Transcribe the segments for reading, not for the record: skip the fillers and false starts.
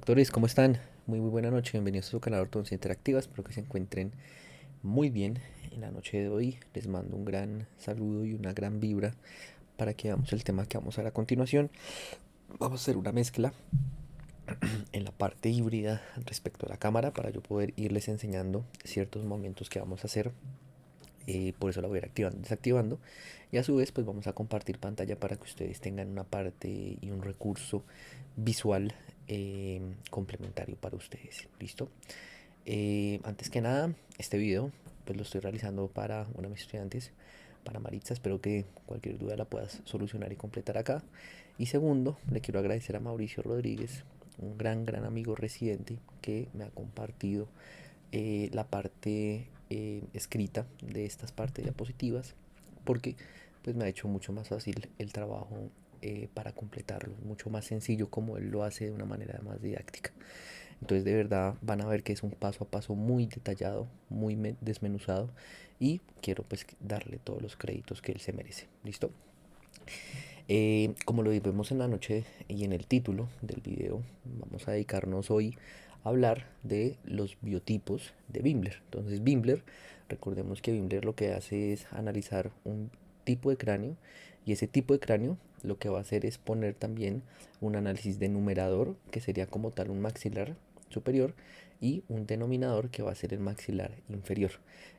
Doctores, ¿cómo están? Muy buena noche, bienvenidos a su canal Ortodoncia Interactiva, espero que se encuentren muy bien. En la noche de hoy les mando un gran saludo y una gran vibra para que veamos el tema que vamos a ver a continuación. Vamos a hacer una mezcla en la parte híbrida respecto a la cámara para yo poder irles enseñando ciertos movimientos que vamos a hacer. Por eso la voy a ir activando, desactivando, y a su vez pues vamos a compartir pantalla para que ustedes tengan una parte y un recurso visual complementario para ustedes. ¿Listo? Antes que nada, este video pues lo estoy realizando para una de mis estudiantes, para Maritza. Espero que cualquier duda la puedas solucionar y completar acá. Y segundo, le quiero agradecer a Mauricio Rodríguez, un gran amigo residente que me ha compartido la parte escrita de estas partes diapositivas, porque pues me ha hecho mucho más fácil el trabajo para completarlo, mucho más sencillo como él lo hace de una manera más didáctica. Entonces de verdad van a ver que es un paso a paso muy detallado, muy desmenuzado, y quiero pues darle todos los créditos que él se merece. ¿Listo? Como lo vemos en la noche y en el título del video, vamos a dedicarnos hoy a hablar de los biotipos de Bimbler. Entonces Bimbler, recordemos que Bimbler lo que hace es analizar un tipo de cráneo, y ese tipo de cráneo lo que va a hacer es poner también un análisis de numerador, que sería como tal un maxilar superior, y un denominador que va a ser el maxilar inferior.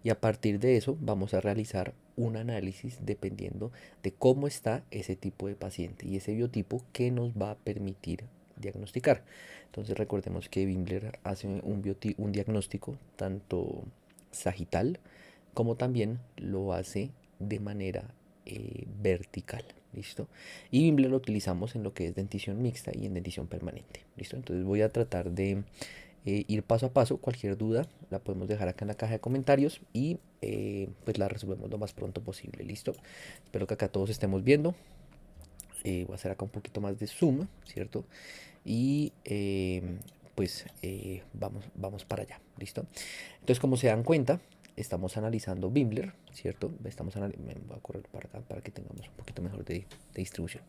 Y a partir de eso vamos a realizar un análisis dependiendo de cómo está ese tipo de paciente y ese biotipo que nos va a permitir diagnosticar. Entonces recordemos que Bimbler hace un diagnóstico tanto sagital como también lo hace de manera vertical. ¿Listo? Y Bimbler lo utilizamos en lo que es dentición mixta y en dentición permanente. ¿Listo? Entonces voy a tratar de ir paso a paso. Cualquier duda la podemos dejar acá en la caja de comentarios y pues la resolvemos lo más pronto posible. ¿Listo? Espero que acá todos estemos viendo. Voy a hacer acá un poquito más de zoom, ¿cierto? Y pues vamos para allá. ¿Listo? Entonces, como se dan cuenta, estamos analizando Bimbler, ¿cierto? Me voy a correr para acá para que tengamos un poquito mejor de distribución.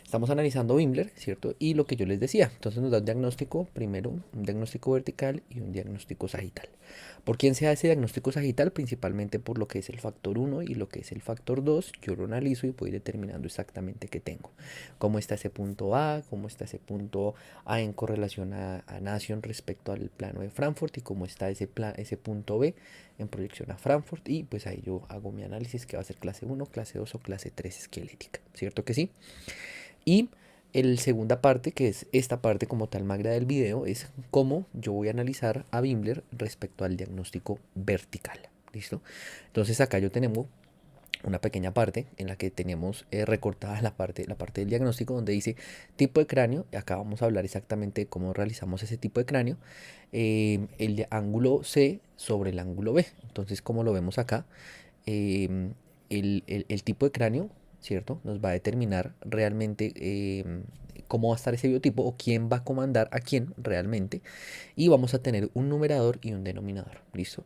Estamos analizando Bimbler, ¿cierto? Y lo que yo les decía, entonces nos da un diagnóstico, primero un diagnóstico vertical y un diagnóstico sagital. ¿Por quién se hace diagnóstico sagital? Principalmente por lo que es el factor 1 y lo que es el factor 2. Yo lo analizo y voy determinando exactamente qué tengo. Cómo está ese punto A, cómo está ese punto A en correlación a Nation respecto al plano de Frankfurt, y cómo está ese punto B en proyección a Frankfurt. Y pues ahí yo hago mi análisis, que va a ser clase 1, clase 2 o clase 3 esquelética. ¿Cierto que sí? Y la segunda parte, que es esta parte como tal magra del video, es cómo yo voy a analizar a Bimbler respecto al diagnóstico vertical. ¿Listo? Entonces acá yo tenemos una pequeña parte en la que tenemos recortada la parte del diagnóstico, donde dice tipo de cráneo. Y acá vamos a hablar exactamente de cómo realizamos ese tipo de cráneo. El ángulo C sobre el ángulo B. Entonces, como lo vemos acá, eh, el tipo de cráneo, ¿cierto? Nos va a determinar realmente cómo va a estar ese biotipo o quién va a comandar a quién realmente. Y vamos a tener un numerador y un denominador. ¿Listo?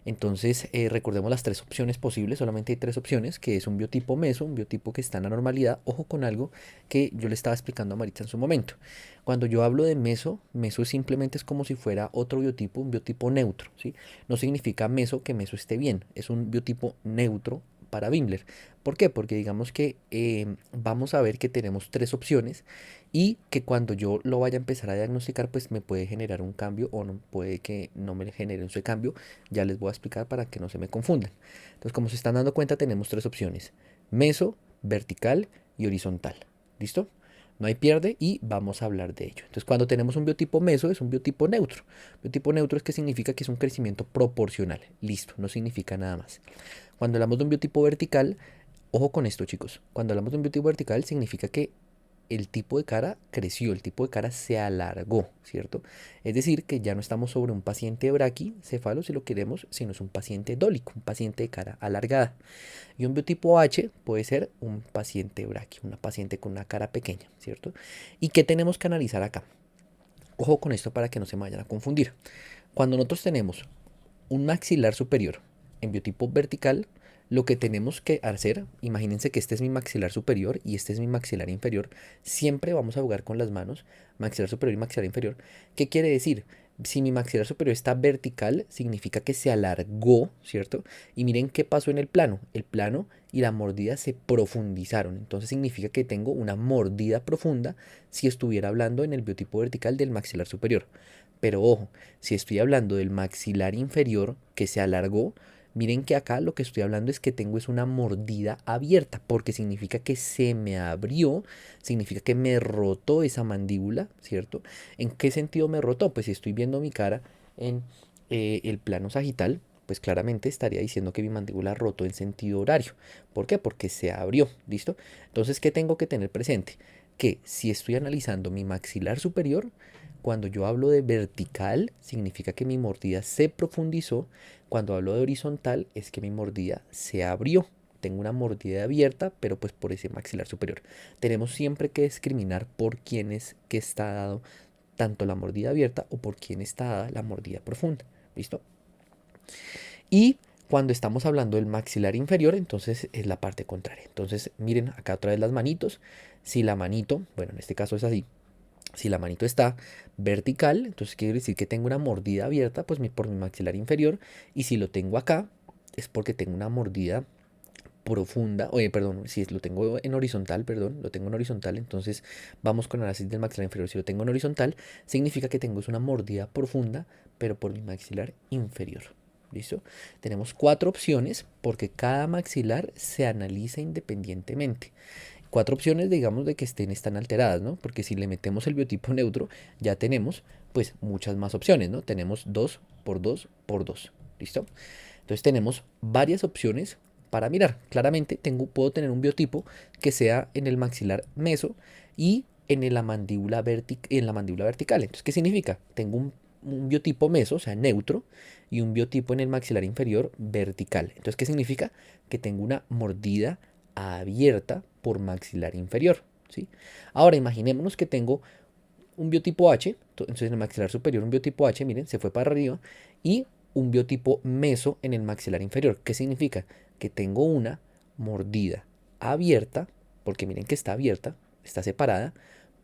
Entonces, recordemos las tres opciones posibles. Solamente hay tres opciones, que es un biotipo meso, un biotipo que está en la normalidad. Ojo con algo que yo le estaba explicando a Maritza en su momento. Cuando yo hablo de meso, meso simplemente es como si fuera otro biotipo, un biotipo neutro, ¿sí? No significa meso que meso esté bien, es un biotipo neutro para Bimbler. ¿Por qué? Porque digamos que vamos a ver que tenemos tres opciones, y que cuando yo lo vaya a empezar a diagnosticar pues me puede generar un cambio, o no, puede que no me genere ese cambio. Ya les voy a explicar para que no se me confundan. Entonces, como se están dando cuenta, tenemos tres opciones: meso, vertical y horizontal. ¿Listo? No hay pierde y vamos a hablar de ello. Entonces, cuando tenemos un biotipo meso, es un biotipo neutro. Biotipo neutro es que significa que es un crecimiento proporcional. Listo, no significa nada más. Cuando hablamos de un biotipo vertical, ojo con esto, chicos. Cuando hablamos de un biotipo vertical, significa que el tipo de cara creció, el tipo de cara se alargó, ¿cierto? Es decir, que ya no estamos sobre un paciente braquicéfalo, si lo queremos, sino es un paciente dólico, un paciente de cara alargada. Y un biotipo H puede ser un paciente braquio, una paciente con una cara pequeña, ¿cierto? ¿Y qué tenemos que analizar acá? Ojo con esto para que no se me vayan a confundir. Cuando nosotros tenemos un maxilar superior en biotipo vertical, lo que tenemos que hacer, imagínense que este es mi maxilar superior y este es mi maxilar inferior, siempre vamos a jugar con las manos, maxilar superior y maxilar inferior. ¿Qué quiere decir? Si mi maxilar superior está vertical, significa que se alargó, ¿cierto? Y miren qué pasó en el plano. El plano y la mordida se profundizaron. Entonces significa que tengo una mordida profunda si estuviera hablando en el biotipo vertical del maxilar superior. Pero ojo, si estoy hablando del maxilar inferior que se alargó, miren que acá lo que estoy hablando es que tengo es una mordida abierta, porque significa que se me abrió, significa que me rotó esa mandíbula, ¿cierto? ¿En qué sentido me rotó? Pues si estoy viendo mi cara en el plano sagital, pues claramente estaría diciendo que mi mandíbula rotó en sentido horario. ¿Por qué? Porque se abrió, ¿listo? Entonces, ¿qué tengo que tener presente? Que si estoy analizando mi maxilar superior, cuando yo hablo de vertical, significa que mi mordida se profundizó. Cuando hablo de horizontal, es que mi mordida se abrió. Tengo una mordida abierta, pero pues por ese maxilar superior. Tenemos siempre que discriminar por quién es que está dado tanto la mordida abierta o por quién está dada la mordida profunda. ¿Listo? Y cuando estamos hablando del maxilar inferior, entonces es la parte contraria. Entonces, miren acá otra vez las manitos. Si la manito, bueno, en este caso es así. Si la manito está vertical, entonces quiere decir que tengo una mordida abierta pues por mi maxilar inferior. Y si lo tengo acá, es porque tengo una mordida profunda. Oye, perdón, si lo tengo en horizontal, perdón, lo tengo en horizontal, entonces vamos con análisis del maxilar inferior. Si lo tengo en horizontal, significa que tengo una mordida profunda, pero por mi maxilar inferior. ¿Listo? Tenemos 4 opciones porque cada maxilar se analiza independientemente. 4 opciones, digamos, de que están alteradas, ¿no? Porque si le metemos el biotipo neutro, ya tenemos, pues, muchas más opciones, ¿no? Tenemos 2 por 2 por 2, ¿listo? Entonces tenemos varias opciones para mirar. Claramente puedo tener un biotipo que sea en el maxilar meso y en la mandíbula vertical. Entonces, ¿qué significa? Tengo un biotipo meso, o sea, neutro, y un biotipo en el maxilar inferior vertical. Entonces, ¿qué significa? Que tengo una mordida abierta por maxilar inferior, ¿sí? Ahora, imaginémonos que tengo un biotipo H, entonces en el maxilar superior un biotipo H, miren, se fue para arriba, y un biotipo meso en el maxilar inferior. ¿Qué significa? Que tengo una mordida abierta, porque miren que está abierta, está separada,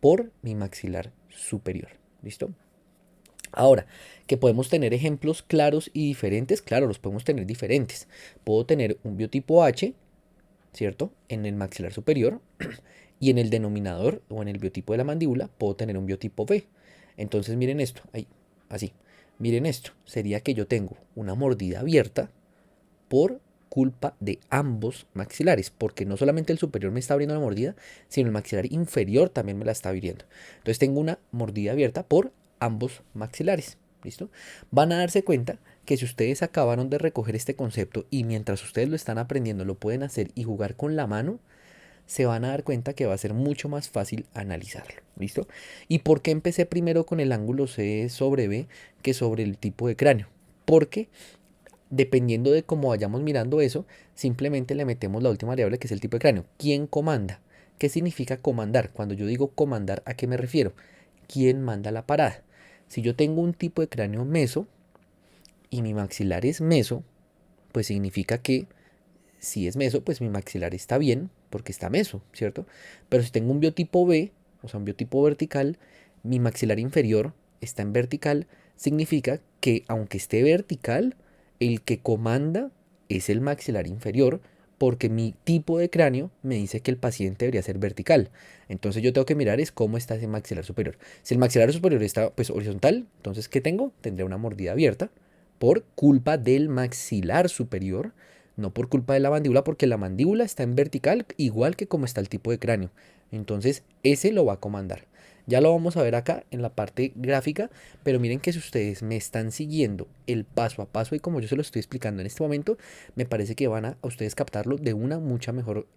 por mi maxilar superior. ¿Listo? Ahora, que podemos tener ejemplos claros y diferentes, claro, los podemos tener diferentes. Puedo tener un biotipo H, ¿cierto? En el maxilar superior y en el denominador o en el biotipo de la mandíbula puedo tener un biotipo B. Entonces miren esto, ahí, así. Miren esto, sería que yo tengo una mordida abierta por culpa de ambos maxilares, porque no solamente el superior me está abriendo la mordida, sino el maxilar inferior también me la está abriendo. Entonces tengo una mordida abierta por ambos maxilares. ¿Listo? Van a darse cuenta que si ustedes acabaron de recoger este concepto y mientras ustedes lo están aprendiendo lo pueden hacer y jugar con la mano, se van a dar cuenta que va a ser mucho más fácil analizarlo. ¿Listo? ¿Y por qué empecé primero con el ángulo C sobre B que sobre el tipo de cráneo? Porque dependiendo de cómo vayamos mirando eso, simplemente le metemos la última variable que es el tipo de cráneo. ¿Quién comanda? ¿Qué significa comandar? Cuando yo digo comandar, ¿a qué me refiero? ¿Quién manda la parada? Si yo tengo un tipo de cráneo meso y mi maxilar es meso, pues significa que si es meso, pues mi maxilar está bien porque está meso, ¿cierto? Pero si tengo un biotipo B, o sea, un biotipo vertical, mi maxilar inferior está en vertical, significa que aunque esté vertical, el que comanda es el maxilar inferior porque mi tipo de cráneo me dice que el paciente debería ser vertical. Entonces yo tengo que mirar es cómo está ese maxilar superior. Si el maxilar superior está pues horizontal, entonces ¿qué tengo? Tendré una mordida abierta por culpa del maxilar superior, no por culpa de la mandíbula, porque la mandíbula está en vertical igual que como está el tipo de cráneo. Entonces ese lo va a comandar. Ya lo vamos a ver acá en la parte gráfica, pero miren que si ustedes me están siguiendo el paso a paso y como yo se lo estoy explicando en este momento, me parece que van a ustedes captarlo de una mucha mejor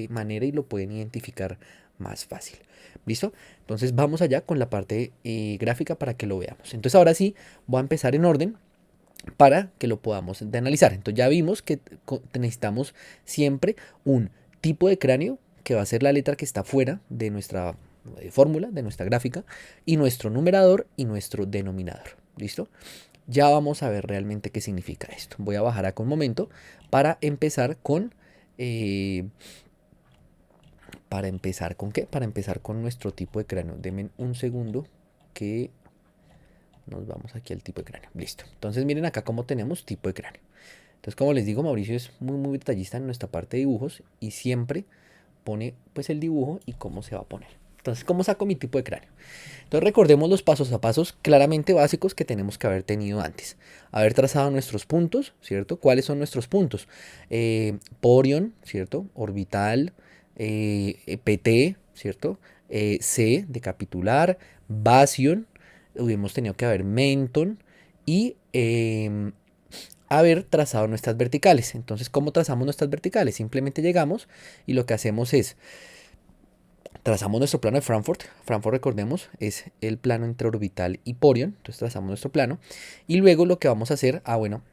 manera y lo pueden identificar más fácil. ¿Listo? Entonces vamos allá con la parte gráfica para que lo veamos. Entonces ahora sí, voy a empezar en orden para que lo podamos analizar. Entonces ya vimos que necesitamos siempre un tipo de cráneo que va a ser la letra que está fuera de nuestra fórmula, de nuestra gráfica, y nuestro numerador y nuestro denominador. ¿Listo? Ya vamos a ver realmente qué significa esto. Voy a bajar acá un momento para empezar con... ¿para empezar con qué? Para empezar con nuestro tipo de cráneo. Denme un segundo que nos vamos aquí al tipo de cráneo. Listo. Entonces miren acá cómo tenemos tipo de cráneo. Entonces, como les digo, Mauricio es muy detallista en nuestra parte de dibujos y siempre pone pues el dibujo y cómo se va a poner. Entonces, ¿cómo saco mi tipo de cráneo? Entonces recordemos los pasos a pasos claramente básicos que tenemos que haber tenido antes. Haber trazado nuestros puntos, ¿cierto? ¿Cuáles son nuestros puntos? Porion, ¿cierto? Orbital, PT, ¿cierto? C de capitular, Basion, hubiéramos tenido que haber Menton y haber trazado nuestras verticales. Entonces, ¿cómo trazamos nuestras verticales? Simplemente llegamos y lo que hacemos es trazamos nuestro plano de Frankfurt. Frankfurt, recordemos, es el plano entre orbital y Porion. Entonces trazamos nuestro plano. Y luego lo que vamos a hacer, bueno,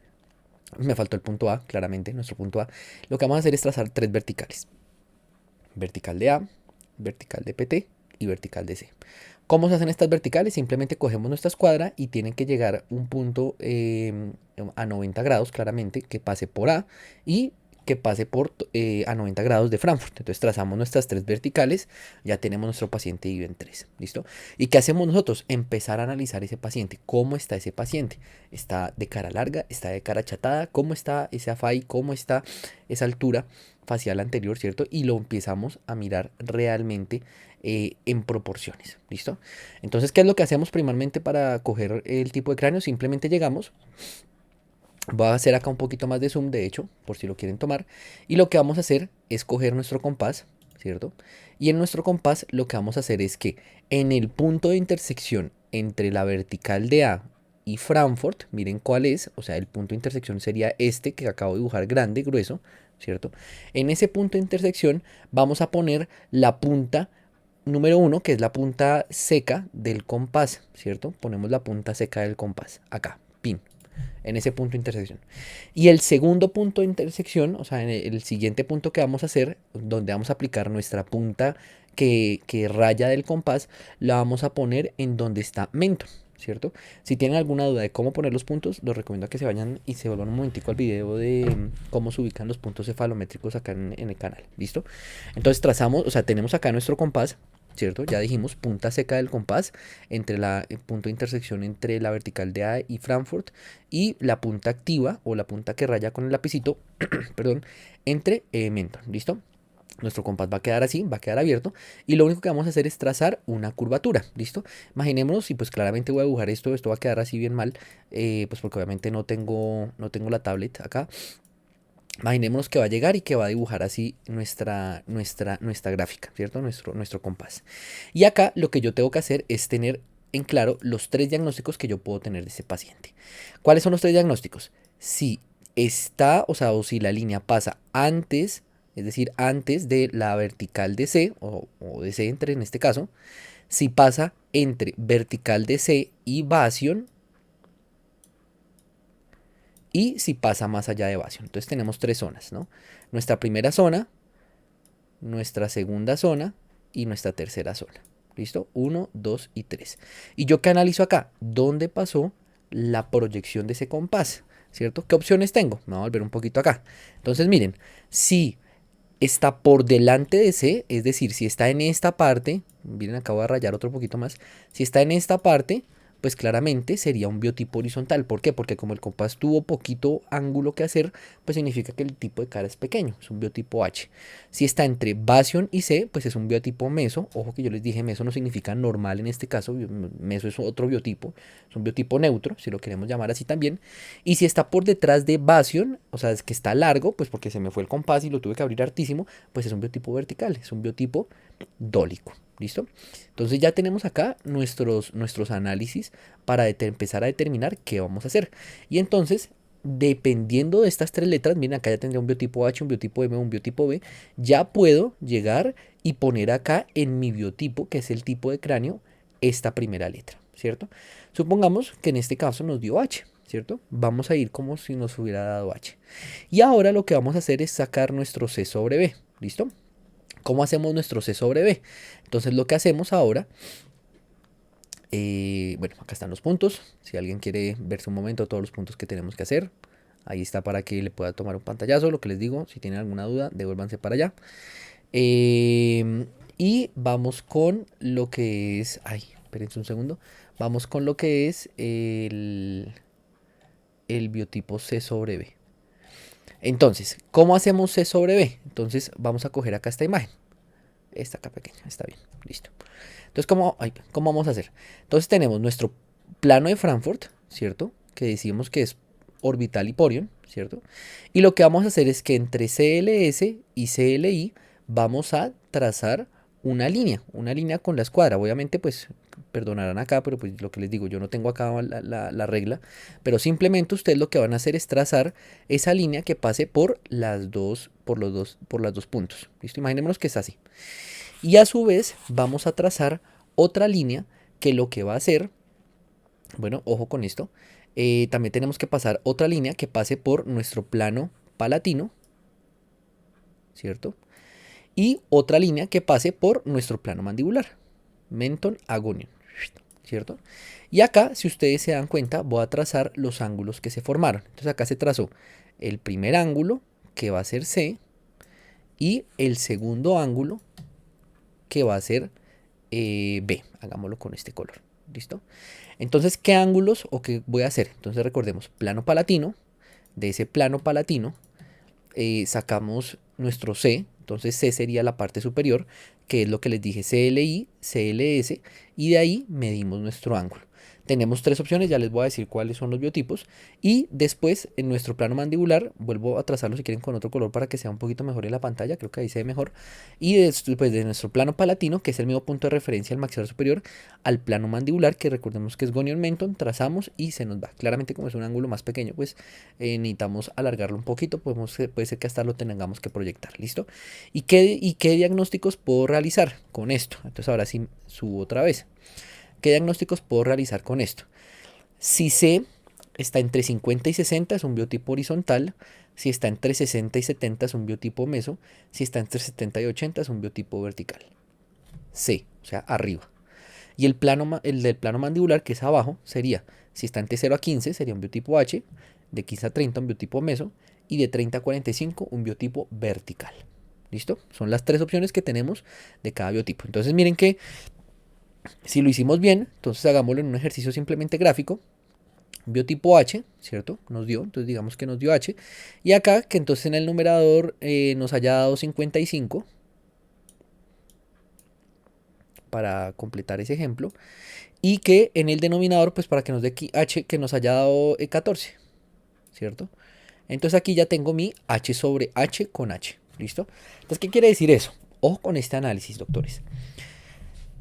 me faltó el punto A, claramente, nuestro punto A. Lo que vamos a hacer es trazar tres verticales. Vertical de A, vertical de PT y vertical de C. ¿Cómo se hacen estas verticales? Simplemente cogemos nuestra escuadra y tienen que llegar un punto a 90 grados, claramente, que pase por A y que pase por a 90 grados de Frankfurt. Entonces trazamos nuestras tres verticales, ya tenemos nuestro paciente dividido en tres. ¿Listo? ¿Y qué hacemos nosotros? Empezar a analizar ese paciente. ¿Cómo está ese paciente? ¿Está de cara larga? ¿Está de cara achatada? ¿Cómo está ese AFAI? ¿Cómo está esa altura facial anterior? ¿Cierto? Y lo empezamos a mirar realmente en proporciones. ¿Listo? Entonces, ¿qué es lo que hacemos primeramente para coger el tipo de cráneo? Simplemente llegamos. Voy a hacer acá un poquito más de zoom, de hecho, por si lo quieren tomar. Y lo que vamos a hacer es coger nuestro compás, ¿cierto? Y en nuestro compás lo que vamos a hacer es que en el punto de intersección entre la vertical de A y Frankfurt, miren cuál es, o sea, el punto de intersección sería este que acabo de dibujar grande, grueso, ¿cierto? En ese punto de intersección vamos a poner la punta número 1, que es la punta seca del compás, ¿cierto? Ponemos la punta seca del compás, acá, pin, en ese punto de intersección. Y el segundo punto de intersección, o sea, en el siguiente punto que vamos a hacer, donde vamos a aplicar nuestra punta que raya del compás, la vamos a poner en donde está Menton, ¿cierto? Si tienen alguna duda de cómo poner los puntos, los recomiendo que se vayan y se vuelvan un momentico al video de cómo se ubican los puntos cefalométricos acá en el canal, ¿listo? Entonces trazamos, o sea, tenemos acá nuestro compás, ¿cierto? Ya dijimos, punta seca del compás, entre el punto de intersección entre la vertical de A y Frankfurt, y la punta activa, o la punta que raya con el lapicito, perdón, entre Menton, ¿listo? Nuestro compás va a quedar así, va a quedar abierto, y lo único que vamos a hacer es trazar una curvatura, ¿listo? Imaginémonos, y pues claramente voy a dibujar esto va a quedar así bien mal, pues porque obviamente no tengo la tablet acá. Imaginémonos que va a llegar y que va a dibujar así nuestra gráfica, ¿cierto? Nuestro compás. Y acá lo que yo tengo que hacer es tener en claro los tres diagnósticos que yo puedo tener de ese paciente. ¿Cuáles son los tres diagnósticos? Si está, o sea, o si la línea pasa antes, es decir, antes de la vertical de C, o de C entre en este caso, si pasa entre vertical de C y Basion, y si pasa más allá de Basion. Entonces tenemos tres zonas, ¿no? Nuestra primera zona, nuestra segunda zona y nuestra tercera zona. ¿Listo? 1, 2 y 3. ¿Y yo qué analizo acá? ¿Dónde pasó la proyección de ese compás? ¿Cierto? ¿Qué opciones tengo? Me voy a volver un poquito acá. Entonces miren, si está por delante de C, es decir, si está en esta parte, miren, acabo de rayar otro poquito más, si está en esta parte, pues claramente sería un biotipo horizontal. ¿Por qué? Porque como el compás tuvo poquito ángulo que hacer, pues significa que el tipo de cara es pequeño, es un biotipo H. Si está entre Basion y C, pues es un biotipo meso. Ojo que yo les dije, meso no significa normal en este caso, meso es otro biotipo, es un biotipo neutro, si lo queremos llamar así también. Y si está por detrás de Basion, o sea, es que está largo, pues porque se me fue el compás y lo tuve que abrir hartísimo, pues es un biotipo vertical, es un biotipo dólico. ¿Listo? Entonces ya tenemos acá nuestros análisis para empezar a determinar qué vamos a hacer. Y entonces, dependiendo de estas tres letras, miren, acá ya tendría un biotipo H, un biotipo M, un biotipo B, ya puedo llegar y poner acá en mi biotipo, que es el tipo de cráneo, esta primera letra, ¿cierto? Supongamos que en este caso nos dio H, ¿cierto? Vamos a ir como si nos hubiera dado H. Y ahora lo que vamos a hacer es sacar nuestro C sobre B, ¿listo? ¿Cómo hacemos nuestro C sobre B? Entonces lo que hacemos ahora Bueno, acá están los puntos. Si alguien quiere verse un momento todos los puntos que tenemos que hacer, ahí está para que le pueda tomar un pantallazo. Lo que les digo, si tienen alguna duda, devuélvanse para allá. Y vamos con lo que es... Ay, espérense un segundo. Vamos con lo que es el biotipo C sobre B. Entonces, ¿cómo hacemos C sobre B? Entonces vamos a coger acá esta imagen. Esta acá pequeña, está bien, listo. Entonces, ¿cómo vamos a hacer? Entonces tenemos nuestro plano de Frankfurt, ¿cierto? Que decimos que es orbital Hiporion, ¿cierto? Y lo que vamos a hacer es que entre CLS y CLI vamos a trazar una línea con la escuadra. Obviamente, pues, perdonarán acá, pero pues lo que les digo, yo no tengo acá la regla, pero simplemente ustedes lo que van a hacer es trazar esa línea que pase por las dos puntos. ¿Listo? Imaginémonos que es así. Y a su vez vamos a trazar otra línea que lo que va a hacer, bueno, ojo con esto, también tenemos que pasar otra línea que pase por nuestro plano palatino, ¿cierto? Y otra línea que pase por nuestro plano mandibular, mentón agonium, ¿cierto? Y acá, si ustedes se dan cuenta, voy a trazar los ángulos que se formaron. Entonces acá se trazó el primer ángulo, que va a ser C, y el segundo ángulo, que va a ser B. Hagámoslo con este color. ¿Listo? Entonces, ¿qué ángulos o qué voy a hacer? Entonces recordemos, plano palatino. De ese plano palatino sacamos nuestro C. Entonces C sería la parte superior, que es lo que les dije, CLI, CLS, y de ahí medimos nuestro ángulo. Tenemos tres opciones, ya les voy a decir cuáles son los biotipos. Y después, en nuestro plano mandibular, vuelvo a trazarlo si quieren con otro color para que sea un poquito mejor en la pantalla, creo que ahí se ve mejor. Y después de nuestro plano palatino, que es el mismo punto de referencia al maxilar superior, al plano mandibular, que recordemos que es gonion menton, trazamos y se nos va. Claramente, como es un ángulo más pequeño, pues necesitamos alargarlo un poquito, puede ser que hasta lo tengamos que proyectar, ¿listo? ¿Y qué diagnósticos puedo realizar con esto? Entonces ahora sí subo otra vez. ¿Qué diagnósticos puedo realizar con esto? Si C está entre 50 y 60 es un biotipo horizontal, si está entre 60 y 70 es un biotipo meso, si está entre 70 y 80 es un biotipo vertical. C, o sea, arriba. Y el del plano mandibular, que es abajo, sería, si está entre 0 a 15, sería un biotipo H, de 15 a 30 un biotipo meso, y de 30 a 45 un biotipo vertical. ¿Listo? Son las tres opciones que tenemos de cada biotipo. Entonces miren que si lo hicimos bien, entonces hagámoslo en un ejercicio simplemente gráfico. Biotipo H, ¿cierto? Nos dio, entonces digamos que nos dio H. Y acá, que entonces en el numerador nos haya dado 55, para completar ese ejemplo. Y que en el denominador, pues para que nos dé H, que nos haya dado 14, ¿cierto? Entonces aquí ya tengo mi H sobre H con H, ¿listo? Entonces, ¿qué quiere decir eso? Ojo con este análisis, doctores.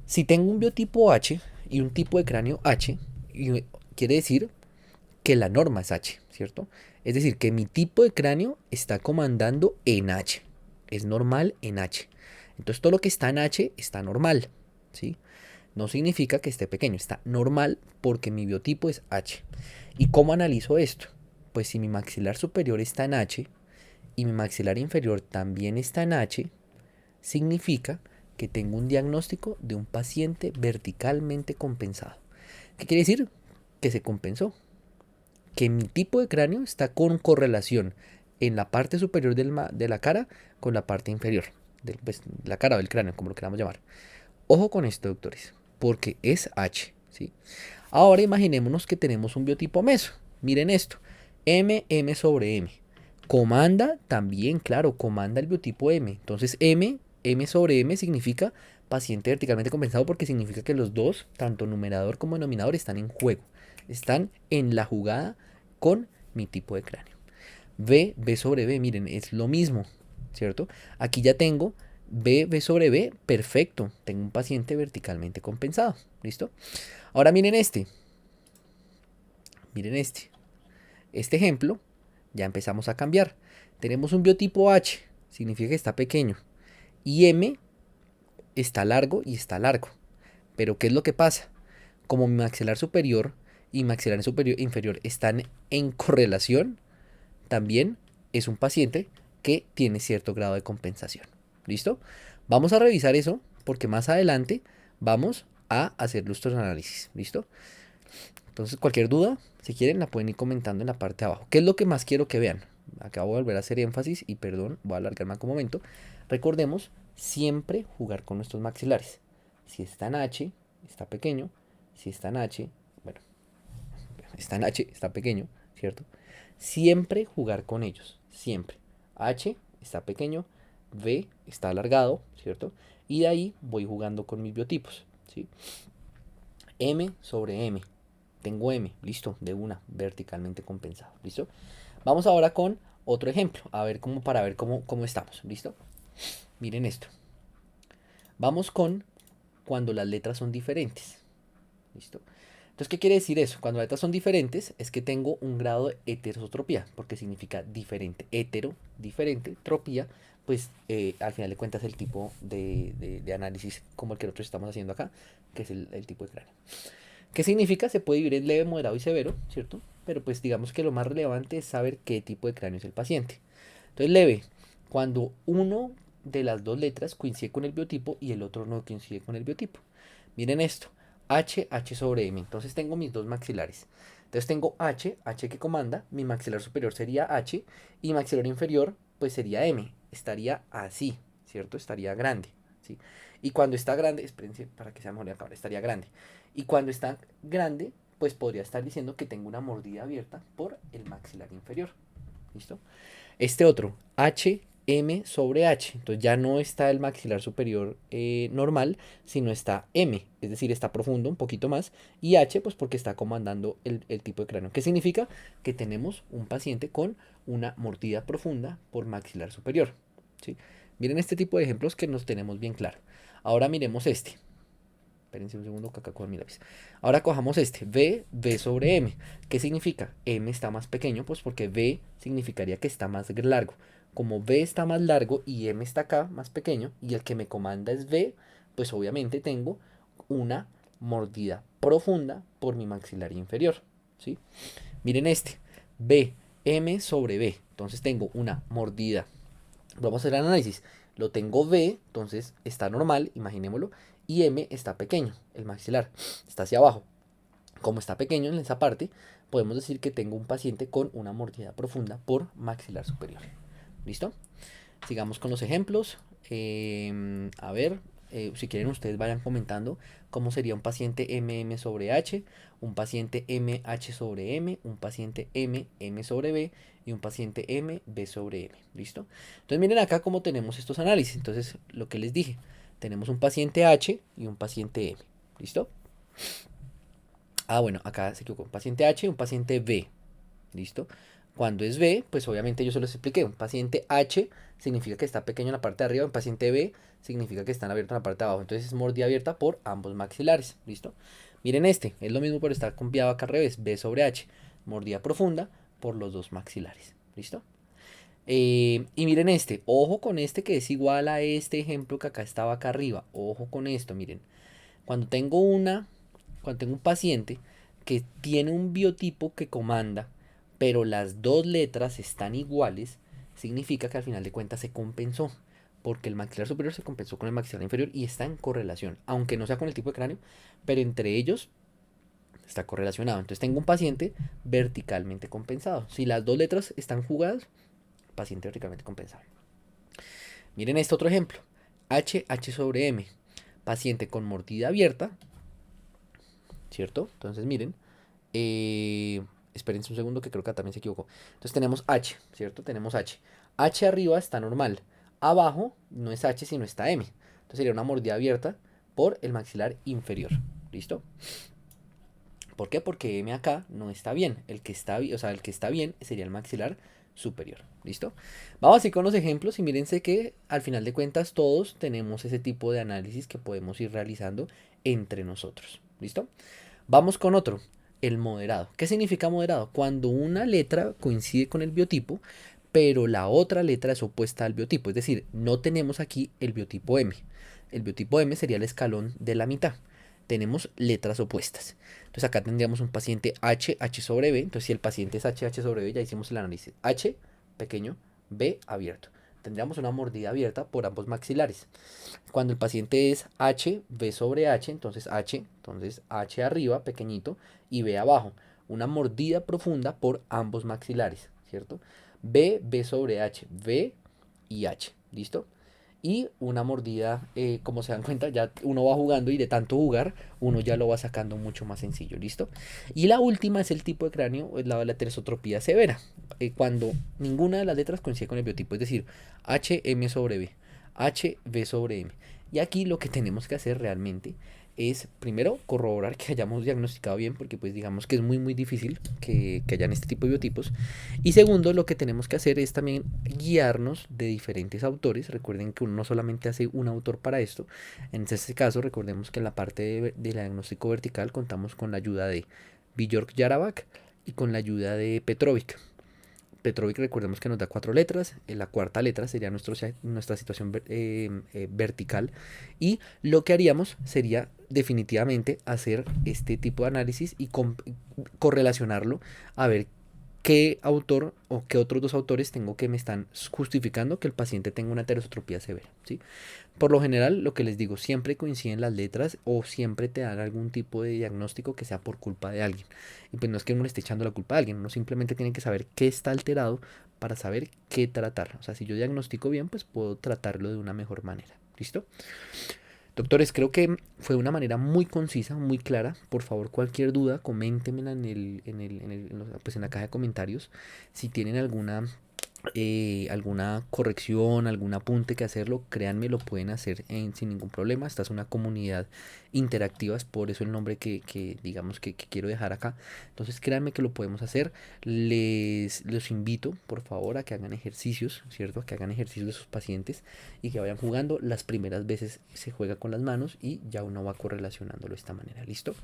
Si tengo un biotipo H y un tipo de cráneo H, quiere decir que la norma es H, ¿cierto? Es decir, que mi tipo de cráneo está comandando en H. Es normal en H. Entonces todo lo que está en H está normal, ¿sí? No significa que esté pequeño, está normal porque mi biotipo es H. ¿Y cómo analizo esto? Pues si mi maxilar superior está en H y mi maxilar inferior también está en H, significa que tengo un diagnóstico de un paciente verticalmente compensado. ¿Qué quiere decir? Que se compensó. Que mi tipo de cráneo está con correlación en la parte superior de la cara con la parte inferior. Pues, la cara o del cráneo, como lo queramos llamar. Ojo con esto, doctores, porque es H, ¿sí? Ahora imaginémonos que tenemos un biotipo meso. Miren esto, M sobre M. Comanda también, claro, comanda el biotipo M. Entonces M sobre M significa paciente verticalmente compensado porque significa que los dos, tanto numerador como denominador, están en juego. Están en la jugada con mi tipo de cráneo. B sobre B, miren, es lo mismo, ¿cierto? Aquí ya tengo B sobre B, perfecto. Tengo un paciente verticalmente compensado, ¿listo? Ahora miren este. Miren este. Este ejemplo, ya empezamos a cambiar. Tenemos un biotipo H, significa que está pequeño. Y M está largo y está largo. Pero ¿qué es lo que pasa? Como mi maxilar superior y maxilar inferior están en correlación, también es un paciente que tiene cierto grado de compensación. ¿Listo? Vamos a revisar eso porque más adelante vamos a hacer nuestros análisis. ¿Listo? Entonces, cualquier duda, si quieren, la pueden ir comentando en la parte de abajo. ¿Qué es lo que más quiero que vean? Acá voy a volver a hacer énfasis y perdón, voy a alargarme un momento. Recordemos siempre jugar con nuestros maxilares. Si está en H, está pequeño. Si está en H, bueno, está en H, está pequeño, ¿cierto? Siempre jugar con ellos, siempre. H está pequeño, V está alargado, ¿cierto? Y de ahí voy jugando con mis biotipos, ¿sí? M sobre M. Tengo M, listo, de una, verticalmente compensado, ¿listo? Vamos ahora con otro ejemplo, a ver cómo, para ver cómo estamos, ¿listo? Miren esto. Vamos con cuando las letras son diferentes, ¿listo? Entonces, ¿qué quiere decir eso? Cuando las letras son diferentes, es que tengo un grado de heterosotropía, porque significa diferente. Hetero, diferente, tropía, pues al final de cuentas el tipo de análisis como el que nosotros estamos haciendo acá, que es el tipo de cráneo. ¿Qué significa? Se puede dividir en leve, moderado y severo, ¿cierto? Pero pues digamos que lo más relevante es saber qué tipo de cráneo es el paciente. Entonces, leve, cuando uno de las dos letras coincide con el biotipo y el otro no coincide con el biotipo. Miren esto, H, H sobre M. Entonces tengo mis dos maxilares. Entonces tengo H, H que comanda, mi maxilar superior sería H y maxilar inferior pues sería M. Estaría así, ¿cierto? Estaría grande, ¿sí? Y cuando está grande, espérense para que sea mejor la cámara, estaría grande. Y cuando está grande, pues podría estar diciendo que tengo una mordida abierta por el maxilar inferior. ¿Listo? Este otro, H, M sobre H. Entonces ya no está el maxilar superior normal, sino está M. Es decir, está profundo un poquito más. Y H, pues porque está comandando el tipo de cráneo. ¿Qué significa? Que tenemos un paciente con una mordida profunda por maxilar superior. ¿Sí? Miren este tipo de ejemplos que nos tenemos bien claro. Ahora miremos este. Espérense un segundo que acá con mi lápiz. Ahora cojamos este, V sobre M. ¿Qué significa? M está más pequeño, pues porque V significaría que está más largo. Como V está más largo y M está acá, más pequeño, y el que me comanda es V, pues obviamente tengo una mordida profunda por mi maxilar inferior. ¿Sí? Miren este, B, M sobre B. Entonces tengo una mordida. Vamos a hacer el análisis. Lo tengo V, entonces está normal, imaginémoslo, y M está pequeño, el maxilar, está hacia abajo. Como está pequeño en esa parte, podemos decir que tengo un paciente con una mordida profunda por maxilar superior. ¿Listo? Sigamos con los ejemplos. A ver, si quieren ustedes vayan comentando cómo sería un paciente MM sobre H, un paciente MH sobre M, un paciente MM sobre B y un paciente MB sobre M. ¿Listo? Entonces miren acá cómo tenemos estos análisis. Entonces lo que les dije, tenemos un paciente H y un paciente M. ¿Listo? Ah, bueno, acá se equivocó. Un paciente H y un paciente B. ¿Listo? Cuando es B, pues obviamente yo se los expliqué. Un paciente H significa que está pequeño en la parte de arriba. Un paciente B significa que están abiertos en la parte de abajo. Entonces es mordida abierta por ambos maxilares. ¿Listo? Miren este. Es lo mismo pero está copiado acá al revés. B sobre H. Mordida profunda por los dos maxilares. ¿Listo? Y miren este. Ojo con este que es igual a este ejemplo que acá estaba acá arriba. Ojo con esto, miren. Cuando tengo cuando tengo un paciente que tiene un biotipo que comanda, pero las dos letras están iguales, significa que al final de cuentas se compensó, porque el maxilar superior se compensó con el maxilar inferior y está en correlación, aunque no sea con el tipo de cráneo, pero entre ellos está correlacionado. Entonces tengo un paciente verticalmente compensado. Si las dos letras están jugadas, paciente verticalmente compensado. Miren este otro ejemplo. H, H sobre M. Paciente con mordida abierta, ¿cierto? Entonces miren, espérense un segundo que creo que también se equivocó. Entonces tenemos H, ¿cierto? Tenemos H. H arriba está normal. Abajo no es H, sino está M. Entonces sería una mordida abierta por el maxilar inferior. ¿Listo? ¿Por qué? Porque M acá no está bien. El que está, o sea, el que está bien sería el maxilar superior. ¿Listo? Vamos así con los ejemplos y mírense que al final de cuentas todos tenemos ese tipo de análisis que podemos ir realizando entre nosotros. ¿Listo? Vamos con otro, el moderado. ¿Qué significa moderado? Cuando una letra coincide con el biotipo, pero la otra letra es opuesta al biotipo. Es decir, no tenemos aquí el biotipo M. El biotipo M sería el escalón de la mitad. Tenemos letras opuestas. Entonces acá tendríamos un paciente H, H sobre B. Entonces si el paciente es H, H sobre B, ya hicimos el análisis. H, pequeño, B, abierto. tendríamos una mordida abierta por ambos maxilares. Cuando el paciente es H, B sobre H, entonces H arriba, pequeñito, y B abajo. Una mordida profunda por ambos maxilares, ¿cierto? B sobre H, B y H, ¿listo? Y una mordida, como se dan cuenta, ya uno va jugando y de tanto jugar, uno ya lo va sacando mucho más sencillo, ¿listo? Y la última es el tipo de cráneo, es la de la tersotropía severa, cuando ninguna de las letras coincide con el biotipo, es decir, HM sobre B, HB sobre M. Y aquí lo que tenemos que hacer realmente es primero corroborar que hayamos diagnosticado bien, porque pues digamos que es muy difícil que hayan este tipo de biotipos. Y segundo, lo que tenemos que hacer es también guiarnos de diferentes autores. Recuerden que uno no solamente hace un autor para esto. En este caso, recordemos que en la parte de diagnóstico vertical contamos con la ayuda de Bjork Yaravak y con la ayuda de Petrovic. Petrovic, recordemos que nos da 4 letras, la cuarta letra sería nuestra situación vertical, y lo que haríamos sería definitivamente hacer este tipo de análisis y correlacionarlo a ver qué autor o qué otros dos autores tengo que me están justificando que el paciente tenga una teresotropía severa, ¿sí? Por lo general, lo que les digo, siempre coinciden las letras o siempre te dan algún tipo de diagnóstico que sea por culpa de alguien. Y pues no es que uno le esté echando la culpa a alguien, uno simplemente tiene que saber qué está alterado para saber qué tratar. O sea, si yo diagnostico bien, pues puedo tratarlo de una mejor manera. ¿Listo? Doctores, creo que fue una manera muy concisa, muy clara. Por favor, cualquier duda, coméntenmela pues en la caja de comentarios. Si tienen alguna corrección, algún apunte que hacerlo, créanme, lo pueden hacer sin ningún problema. Esta es una comunidad interactiva, es por eso el nombre que digamos que quiero dejar acá. Entonces créanme que lo podemos hacer. Los invito, por favor, a que hagan ejercicios, ¿cierto? A que hagan ejercicios de sus pacientes y que vayan jugando. Las primeras veces se juega con las manos y ya uno va correlacionándolo de esta manera. ¿Listo?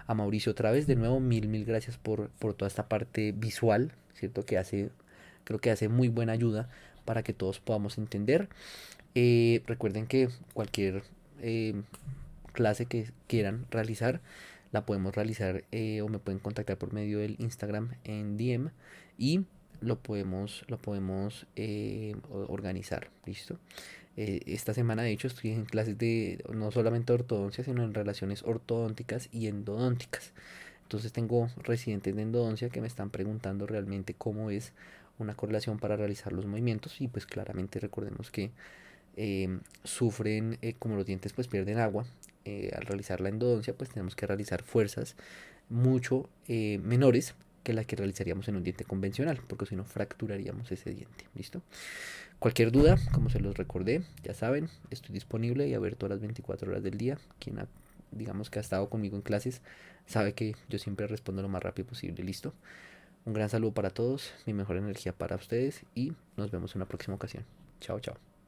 A Mauricio otra vez, de nuevo, mil gracias por toda esta parte visual, ¿cierto? Creo que hace muy buena ayuda para que todos podamos entender. Recuerden que cualquier clase que quieran realizar, la podemos realizar o me pueden contactar por medio del Instagram en DM y lo podemos organizar, ¿listo? Esta semana de hecho estoy en clases de no solamente ortodoncia, sino en relaciones ortodónticas y endodónticas. Entonces tengo residentes de endodoncia que me están preguntando realmente cómo es una correlación para realizar los movimientos y pues claramente recordemos que sufren, como los dientes pues pierden agua, al realizar la endodoncia pues tenemos que realizar fuerzas mucho menores que las que realizaríamos en un diente convencional, porque si no fracturaríamos ese diente. ¿Listo? Cualquier duda, como se los recordé, ya saben, estoy disponible y abierto a las 24 horas del día. Digamos que ha estado conmigo en clases sabe que yo siempre respondo lo más rápido posible. ¿Listo? Un gran saludo para todos, mi mejor energía para ustedes y nos vemos en una próxima ocasión. Chao, chao.